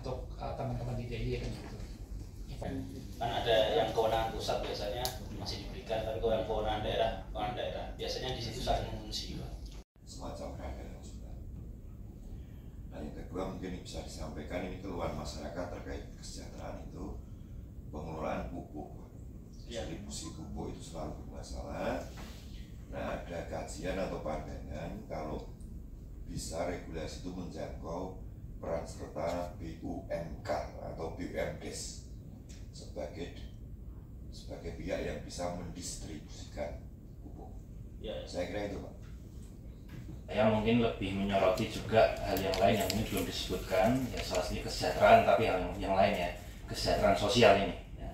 untuk teman-teman di DIY kan gitu. Kan ada yang kewenangan pusat biasanya masih diberikan, tapi kalau yang kewenangan daerah biasanya di situ saling mengungsi. Semacam radar juga. Nah, yang kedua mungkin bisa disampaikan, ini keluhan masyarakat terkait kesejahteraan itu pengelolaan pupuk. Distribusi pupuk itu selalu bermasalah. Nah, ada kajian atau pandangan kalau bisa regulasi itu menjangkau peran serta BUMK atau BUMDes sebagai pihak yang bisa mendistribusikan pupuk. Ya. Saya kira itu, Pak. Yang mungkin lebih menyoroti juga hal yang lain yang ini belum disebutkan, ya salah satunya kesejahteraan, tapi yang lainnya kesejahteraan sosial ini. Ya.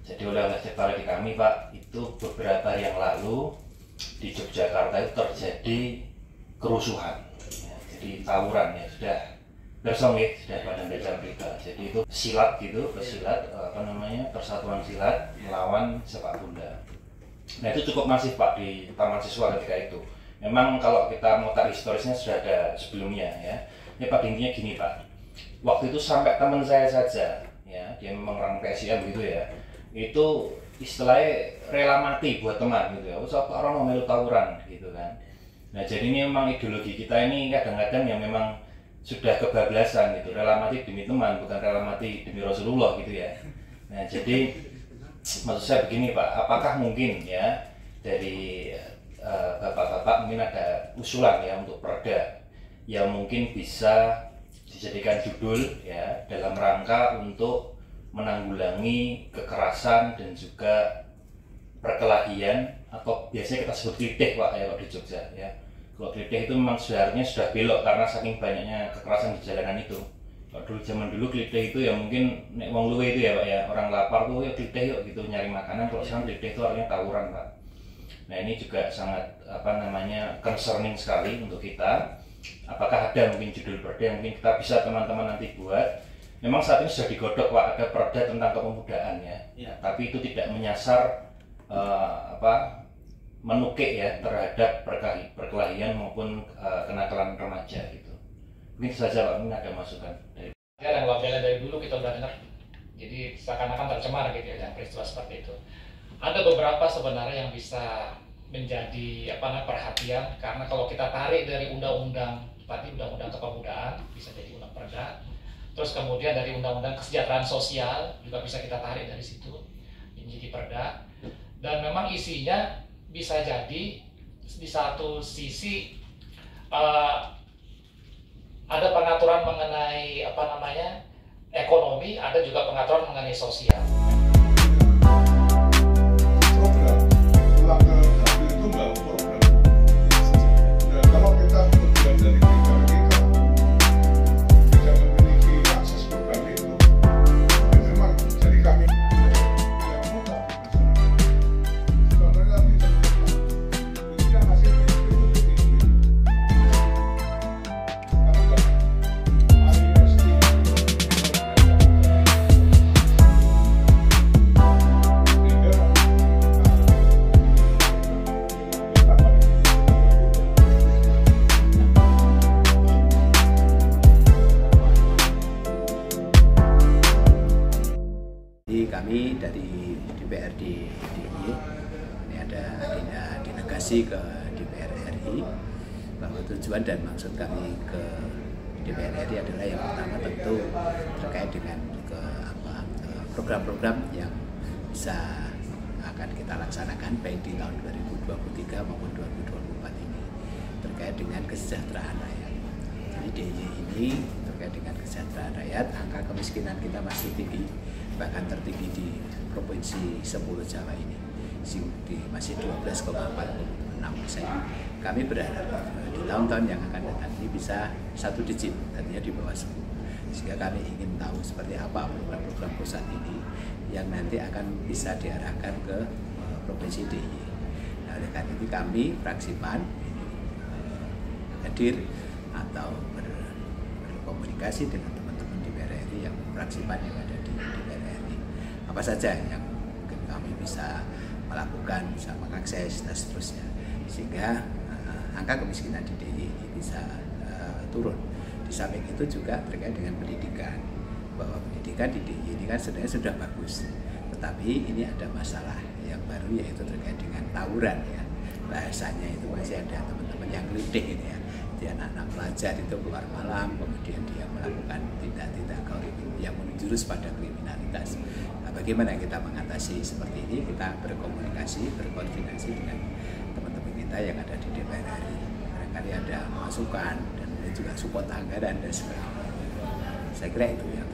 Jadi oleh sektor di kami, Pak, itu beberapa hari yang lalu di Yogyakarta itu terjadi kerusuhan, ya, jadi tawuran, ya sudah bersongit, sudah pada baca berita. Jadi itu silat gitu, persatuan silat melawan sepak bola. Nah itu cukup masif, Pak, di Taman Siswa ketika itu. Memang kalau kita mau tarik historisnya sudah ada sebelumnya, ya. Ini pada intinya gini, Pak. Waktu itu sampai teman saya saja, ya, dia memang orang PSIM gitu ya. Itu istilahnya rela mati buat teman gitu ya. Orang mau melu tawuran gitu kan. Nah jadi ini memang ideologi kita ini kadang-kadang yang memang sudah kebablasan gitu, rela mati demi teman, bukan rela mati demi Rasulullah gitu ya. Nah jadi maksud saya begini, Pak, apakah mungkin ya dari bapak-bapak mungkin ada usulan ya untuk perda yang mungkin bisa dijadikan judul ya dalam rangka untuk menanggulangi kekerasan dan juga perkelahian atau biasanya kita sebut klitih, Pak, ya, di Jogja ya. Kalau klitih itu memang sebenarnya sudah belok karena saking banyaknya kekerasan di jalanan itu. Kalau dulu zaman dulu klitih itu ya mungkin nek wong luwe itu ya, Pak, ya, orang lapar tuh ya klitih yuk gitu nyari makanan. Kalau sekarang klitih itu artinya tawuran, Pak. Nah ini juga sangat concerning sekali untuk kita. Apakah ada mungkin judul perda yang mungkin kita bisa teman-teman nanti buat? Memang saat ini sudah digodok, Pak, ada perda tentang kepemudaan ya. Tapi itu tidak menyasar menukik ya terhadap perkelahian maupun kenakalan remaja gitu. Mungkin saja, Pak, mungkin ada masukan dari dan wabahnya dari dulu kita udah dengar, jadi seakan-akan tercemar gitu ya peristiwa seperti itu. Ada beberapa sebenarnya yang bisa menjadi perhatian, karena kalau kita tarik dari undang-undang kepemudaan bisa jadi undang perda, terus kemudian dari undang-undang kesejahteraan sosial juga bisa kita tarik dari situ menjadi perda, dan memang isinya bisa jadi di satu sisi ada pengaturan mengenai ekonomi, ada juga pengaturan mengenai sosial. Kami dari DPRD DIY ini ada agenda delegasi ke DPR RI, bahwa tujuan dan maksud kami ke DPR RI adalah yang pertama tentu terkait dengan program-program yang bisa akan kita laksanakan baik di tahun 2023 maupun 2024 ini terkait dengan kesejahteraan rakyat. Jadi DIY ini terkait dengan kesejahteraan rakyat, angka kemiskinan kita masih tinggi, bahkan tertinggi di provinsi 10 Jawa ini, masih 12,46%. Kami berharap di tahun-tahun yang akan datang ini bisa 1 digit, artinya di bawah 10. Sehingga kami ingin tahu seperti apa program-program pusat ini yang nanti akan bisa diarahkan ke provinsi DIY. Nah, oleh karena itu kami fraksi PAN hadir atau berkomunikasi dengan teman-teman di DPR RI yang fraksi PAN yang ada di DPR RI. Apa saja yang mungkin kami bisa melakukan, bisa mengakses dan seterusnya, sehingga angka kemiskinan di DIY ini bisa turun. Di samping itu juga terkait dengan pendidikan. kan di DIY ini kan sebenarnya sudah bagus, tetapi ini ada masalah yang baru yaitu terkait dengan tawuran ya. Bahasanya itu masih ada teman-teman yang ngelidik ini ya, di anak-anak pelajar itu keluar malam kemudian dia melakukan tindak-tindak yang menjurus pada kriminalitas. Nah, bagaimana kita mengatasi seperti ini? Kita berkomunikasi, berkoordinasi dengan teman-teman kita yang ada di DPR RI. Barangkali ada masukan dan juga support anggaran dan sebagainya. Saya kira itu yang